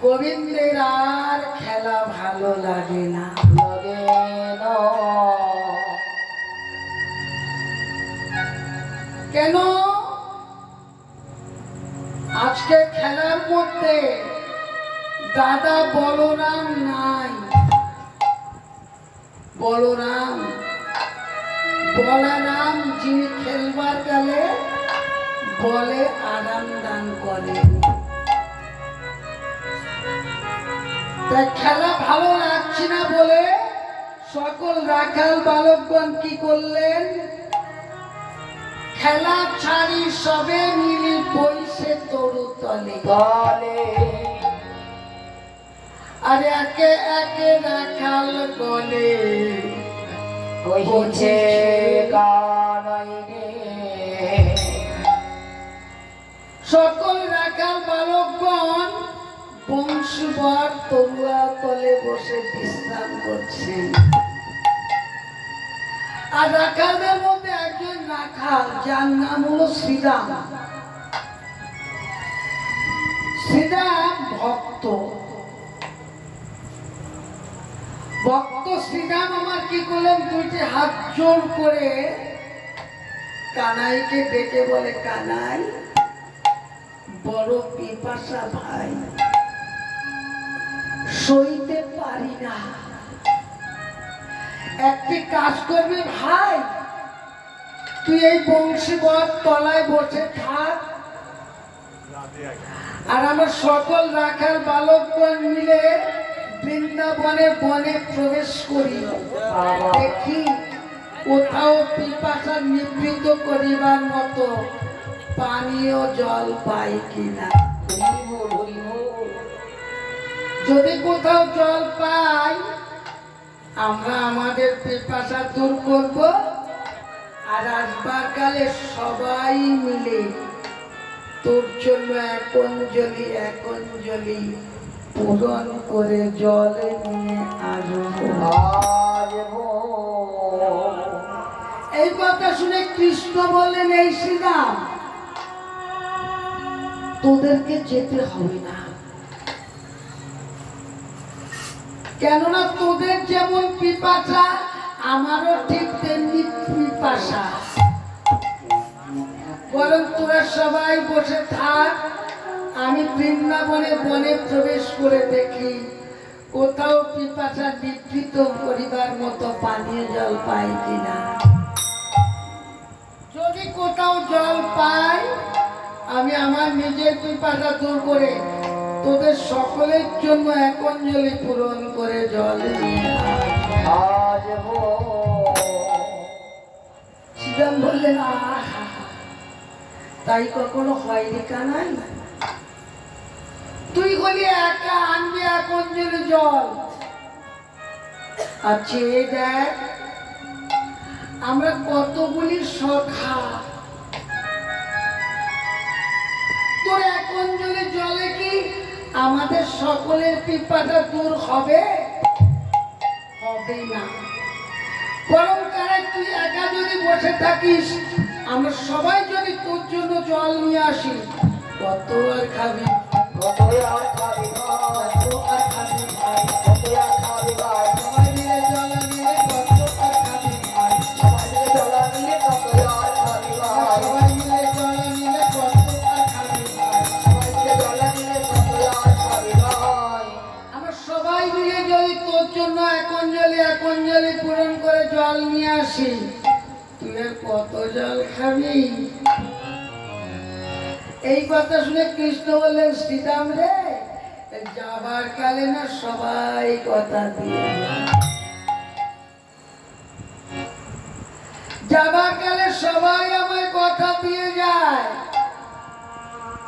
গোবিন্দের আর খেলা ভালো লাগে না। লাগে না কেন? আজকে খেলার মধ্যে দাদা বলরাম নাই। বলরাম বলরাম যিনি খেলবার গেলে বলে আরাম দান করেন। তাই খেলা ভালো লাগছে না বলে সকল রাখাল বালকগণ কি করলেন, খেলা ছাড়ি সবে মিলি বইসে তরু তলে। বলে আর একে একে রাখাল গলে কইছে কানাই রে। সকল রাখাল বালকগণ বংশীবর তরুয়া তলে বসে বিশ্রাম করছেন। আর রাখালদের মধ্যে একজন রাখাল যার নাম হলো শ্রীরাম। শ্রীরাম ভক্ত। ভক্ত শ্রীরাম আমার কি করলেন, দুইটি হাত জোর করে কানাইকে ডেকে বলে, কানাই বড় পিপাসা ভাই, সইতে পারি না। একটি কাজ করবি ভাই, তুই এই বংশীবট তলায় বসে থাক, আর আমার সকল রাখাল বালকগণ মিলে বৃন্দাবনে বনে প্রবেশ করি, দেখি কোথাও পিপাসা নিবৃত করিবার মতো পানীয় জল পাই কিনা। যদি কোথাও জল পাই, আমরা আমাদের পিপাসা দূর করব, আর আসবার কালে সবাই মিলে তোর জন্য এক অঞ্জলি পূরণ করে জলে নিয়ে আসবো। এই কথা শুনে কৃষ্ণ বললেন, এই শ্রীরাম, তোদেরকে যেতে হবে না, কেননা তোদের যেমন পিপাসা আমারও ঠিক তেমনি পিপাসা। বরং তোরা সবাই বসে থাক, আমি বৃন্দাবনে বনে প্রবেশ করে দেখি কোথাও পিপাসা নিবৃত করিবার মতো পানীয় জল পাই কিনা। যদি কোথাও জল পাই, আমি আমার নিজের পিপাসা দূর করে তোদের সকলের জন্য এক অঞ্জলি পূরণ করে জল নিয়ে আসবো। শ্রীরাম বললেন, আহা, তাই কখনো হয়নি কানাই? তুই বলি একা আনবি এক অঞ্জলি জল, আর চেয়ে দেখ আমরা কতগুলি সখা, তোর এক অঞ্জলি জলে কি আমাদের সকলের পিপাসা দূর হবে? হবে না। বরং কারে তুই একা যদি বসে থাকিস, আমরা সবাই যদি তোর জন্য জল নিয়ে আসি, কত আর খাবি, কত আর খাবি ভাই, কত আর খাবি ভাই, কত আর খাবি ভাই, সবাই মিলে জল নিয়ে কত আর খাবি ভাই, সবাই মিলে জল নিয়ে কত আর খাবি ভাই, সবাই মিলে জল নিয়ে কত আর খাবি ভাই, সবাই মিলে জল নিয়ে কত আর খাবি ভাই। আমরা সবাই মিলে যদি তোর জন্য এক অঞ্জলি পূরণ করে জল নিয়ে আসি, তুই আর কত জল খাবি? এই কথা শুনে কৃষ্ণ বললেন, শ্রীরাম রে, যাবার কালে না সবাই কথা দিয়ে যায়, যাবার কালে সবাই আমায় কথা দিয়ে যায়,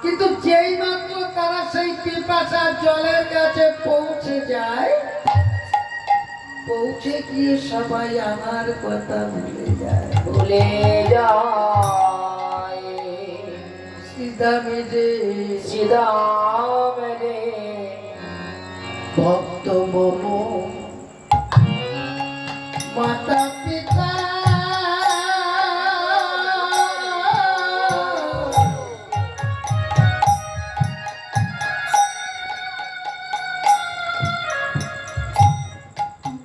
কিন্তু যেই মাত্র তারা সেই পিপাসার জলের কাছে পৌঁছে যায়, পৌঁছে গিয়ে সবাই আমার কথা ভুলে যায়, ভুলে যায়। শ্রীরাম রে ভক্ত মম মাতা পিতা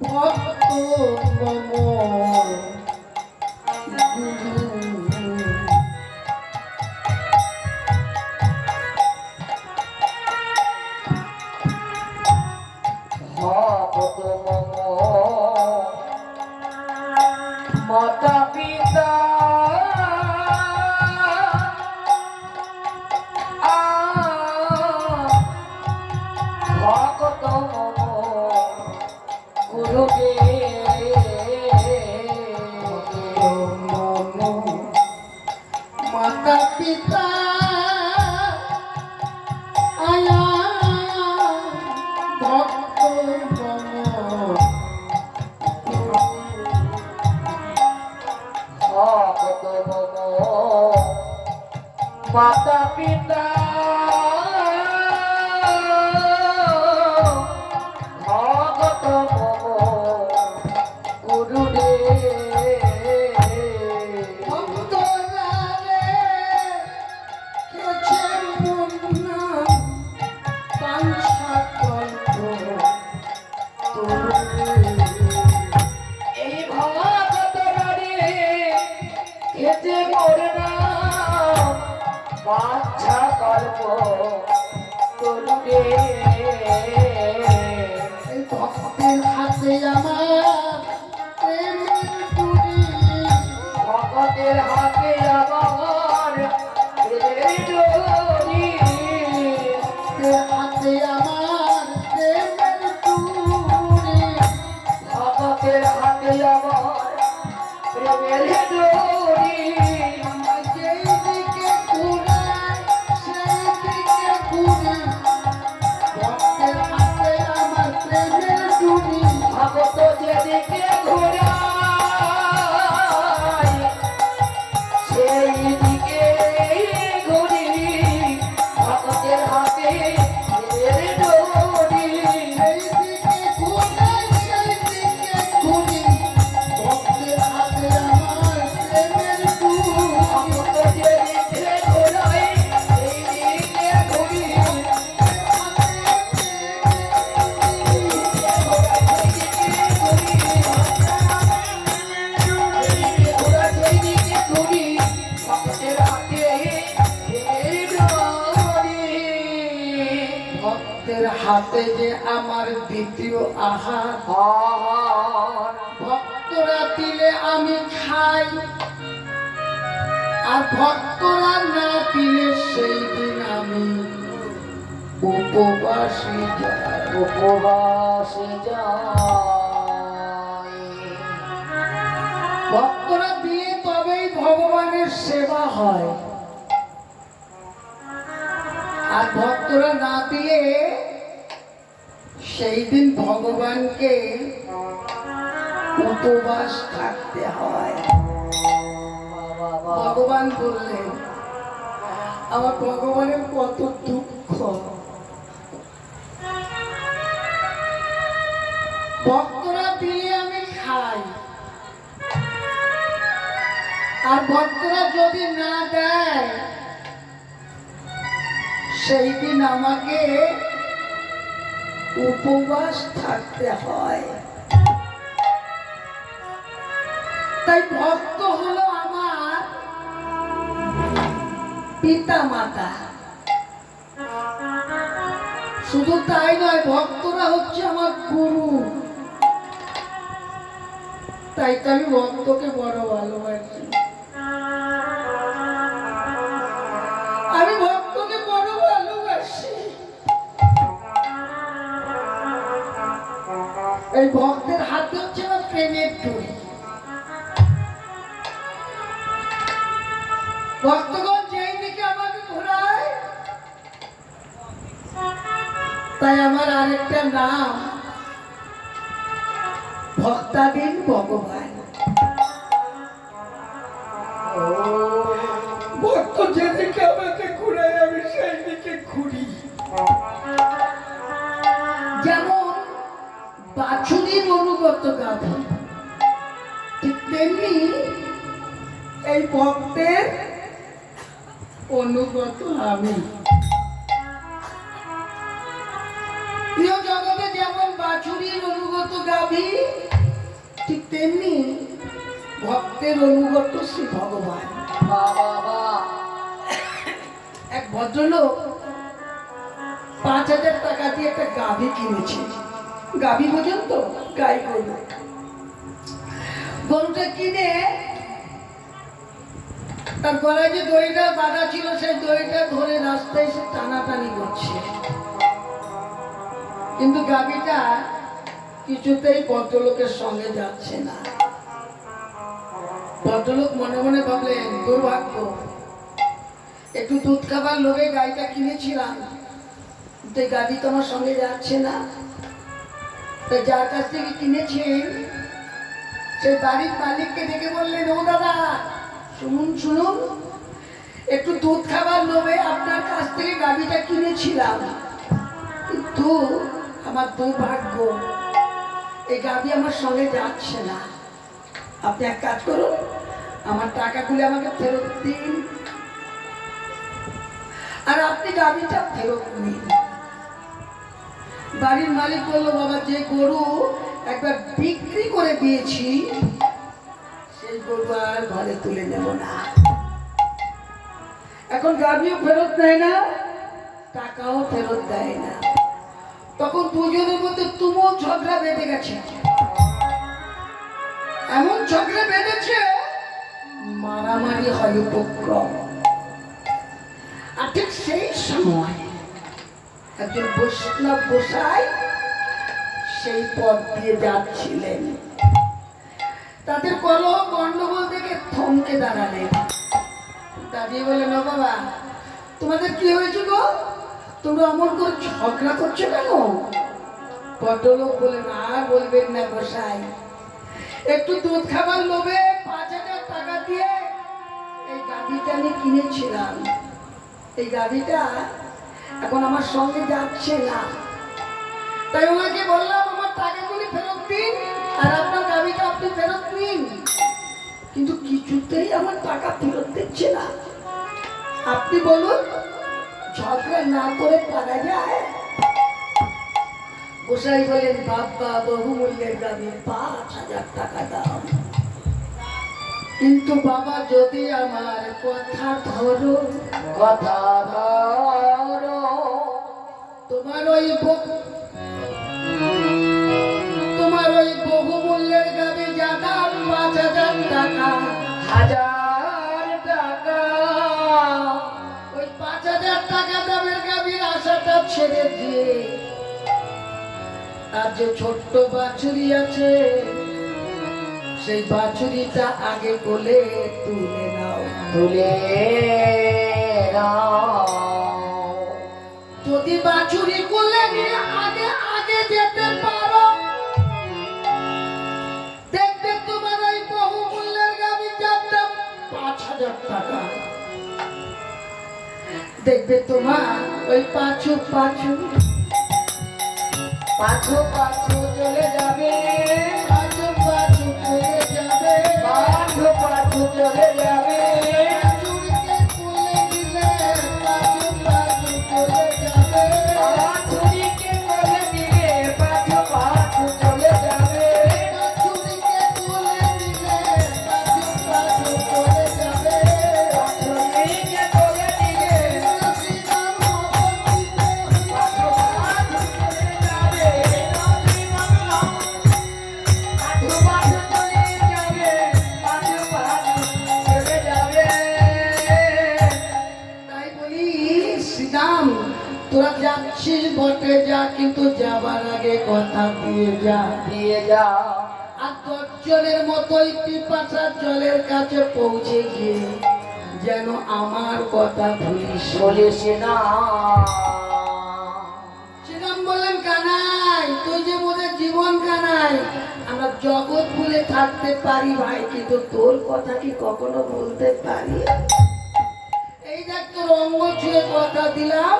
ভক্ত মম মাতা পিতা ভক্ত মম গুরুদেব, মাতা পিতা আয়া ভক্ত মম ভক্ত মম মাতা পিতা ভক্ত মম গুরুদেব। ভক্তরা রে কেছে মুন্না পাঞ্চা কল্প এই ভক্তরা রে কেছে মুন্না পাঞ্চা কল্প গুরুদেব। ভক্তের হাতে আমার প্রেমের ডুরি, ভক্তের হাতে আমার প্রেমের ডোরি, ভক্তের হাতে আমার প্রেমের ডুরি, ভক্তের হাতে আমার প্রেমের ডোরি, আমার যেই দিকে ঘুরায় সেই দিকে ঘুরি, ভক্তের হাতে আমার প্রেমের ডুরি, ভক্ত যেদিকে ঘোরায় সেই দিকে ঘুরি, ভক্তের হাতে প্রেমের ডোরি, সেই দিকে ঘুরায় সেই দিকে ঘুরি, ভক্তের হাতে আমার প্রেমের ডুরি। ভক্ত যেদিকে ঘোরায় সেই দিকে ঘুরি, ভক্তের হাতে যে আমার দ্বিতীয় আহার, ভক্তরা দিলে আমি খাই, আর ভক্তরা না দিলে সেই দিন আমি উপবাসী যাই। উপবাসে যায় ভক্তরা দিলে তবেই ভগবানের সেবা হয়, আর ভক্তরা না দিলে সেই দিন ভগবানকে উপবাস থাকতে হয়। ভগবান বললেন, আমার ভগবানের কত দুঃখ, ভক্তরা দিলে আমি খাই, আর ভক্তরা যদি না দেয় সেই দিন আমাকে উপবাস থাকতে হয়। তাই ভক্ত হলো আমার পিতা মাতা, শুধু তাই নয়, ভক্তরা হচ্ছে আমার গুরু। তাই তো আমি ভক্তকে বড় ভালোবাসি, আমি ভক্তকে বড় ভালোবাসি। এই ভক্তের হাতে হচ্ছে আমার প্রেমের ডুরি। ভক্তগণ যেই দিকে আমাকে ঘোরায়, তাই আমার আরেকটা নাম ভক্তাধীন ভগবান। ভক্ত যেদিকে আমাকে ঘুরায় আমি সেই দিকে ঘুরি। যেমন বাছুরির অনুগত গাধা, ঠিক তেমনি এই ভক্তের অনুগত আমি। প্রিয় জগতে যেমন বাছুরির অনুগত গাভী, ঠিক তেমনি ভক্তের অনুগত শ্রী ভগবান। এক ভদ্রলোক 5,000 টাকা দিয়ে একটা গাভী কিনেছে। গাভী বোঝেন তো, গাই গরু। গরুটা কিনে তার গলায় যে দড়িটা বাঁধা ছিল সেই দড়িটা ধরে রাস্তায় এসে টানাটানি করছে, কিন্তু গাভীটা কিছুতেই ভদ্রলোকের সঙ্গে যাচ্ছে না। ভদ্রলোক মনে মনে ভাবলেন, দুর্ভাগ্য, একটু দুধ খাবার লোভে গাইটা কিনেছিলাম, কিন্তু গাভী তো আমার সঙ্গে যাচ্ছে না। তাই যার কাছ থেকে কিনেছেন সেই বাড়ির মালিককে ডেকে বললেন, ও দাদা শুনুন শুনুন, একটু দুধ খাবার লোভে আপনার কাছ থেকে গাভীটা কিনেছিলাম, কিন্তু আমার দুর্ভাগ্য, এই গাভী আমার সঙ্গে যাচ্ছে না। আপনি এক কাজ করুন, আমার টাকাগুলি আমাকে ফেরত দিন, আর আপনি গাভীটা ফেরত নিন। বাড়ির মালিক বলল, বাবা, যে গরু একবার বিক্রি করে দিয়েছি সেই গরু আর ঘরে তুলে নেব না। এখন গাভীও ফেরত দেয় না, টাকাও ফেরত দেয় না। তখন দুজনের মধ্যে তুমুল ঝগড়া বেঁধে গেছে, এমন ঝগড়া বেঁধেছে মারামারি হয় উপক্রম। আর ঠিক সেই সময় একজন বৈষ্ণব গোসাই সেই পথ দিয়ে যাচ্ছিলেন। তাদের কলহ গন্ডগোল দেখে থমকে দাঁড়ালেন। দাঁড়িয়ে বললেন, ও বাবা, তোমাদের কি হয়েছে গো? তোমরা অমন করে ঝগড়া করছো কেন? ভদ্রলোক বলেন, আর বলবেন না গোসাই, একটু দুধ খাবার লোভে 5,000 টাকা দিয়ে এই গাড়িটা আমি কিনেছিলাম। এই গাড়িটা এখন আমার সঙ্গে যাচ্ছে না, তাই ওনাকে বললাম আমার টাকাগুলি ফেরত দিন আর আপনার গাড়িটা আপনি ফেরত নিন। কিন্তু কিছুতেই আমার টাকা ফেরত দিচ্ছে না। আপনি বলুন, ঝগড়া না করে পারা যায়? গোসাই বলেন, বাবা, বহুমূল্যের গাড়ি, 5,000 টাকা দাম। কিন্তু বাবা, যদি আমার কথা ধরো, কথা ধরো, তোমার ওই বহুমূল্যের গাড়ি যা দাম 5,000 টাকা, 1,000 টাকা, ওই 5,000 টাকা দামের গাড়ির আশাটা ছেড়ে দিয়ে আর যে ছোট্ট বাছুরি আছে সেই বাছুরিটা আগে কোলে তুলে নাও। তুলে নাও। যদি বাছুরি কোলে নিয়ে আগে আগে যেতে পারো, দেখবে তোমার ওই বহুমূল্যের গাড়ি যার দাম 5,000 টাকা, দেখবে তোমার ওই পাছু পাছু পাছু পাছু চলে যাবে, পাছু পাছু চলে যাবে, পাছু পাছু চলে যাবে, বাছুরিকে কোলে নিলে পাছু পাছু চলে যাবে, বাছুরিকে কোলে নিয়ে পাছু পাছু চলে যাবে, বাছুরিকে কোলে নিলে পাছু পাছু চলে যাবে। বাছুরিকে কোলে নিয়ে শ্রীরাম অবতীর্ণ পাছু পাছু চলে যাবে, পাছু পাছু চলে যাবে, পাছু পাছু চলে যাবে। তাই বলি, শ্রীরাম, তোরা যাচ্ছিস বটে যা, কিন্তু যাবার আগে কথা দিয়ে যা। দিয়ে যা, আর 10 জনের মতোই পিপাসার জলের কাছে পৌঁছে গিয়ে যেন আমার কথা ভুলিস। বলিস না। শ্রীরাম বললেন, কানাই, তুই যে মোদের জীবন কানাই, আমরা জগৎ ভুলে থাকতে পারি ভাই, কিন্তু তোর কথা কি কখনো বলতে পারি? এই দেখ, তোর অঙ্গ ছুঁয়ে কথা দিলাম,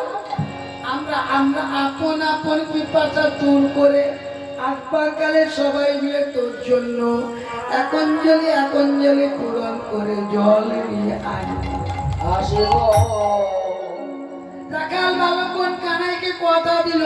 আমরা আমরা আপন আপন পিপাসা দূর করে আসবার কালে সবাই মিলে তোর জন্য এক অঞ্জলি পূরণ করে জল নিয়ে আসবো। আসিব। রাখাল বালকগণ কানাইকে কথা দিল,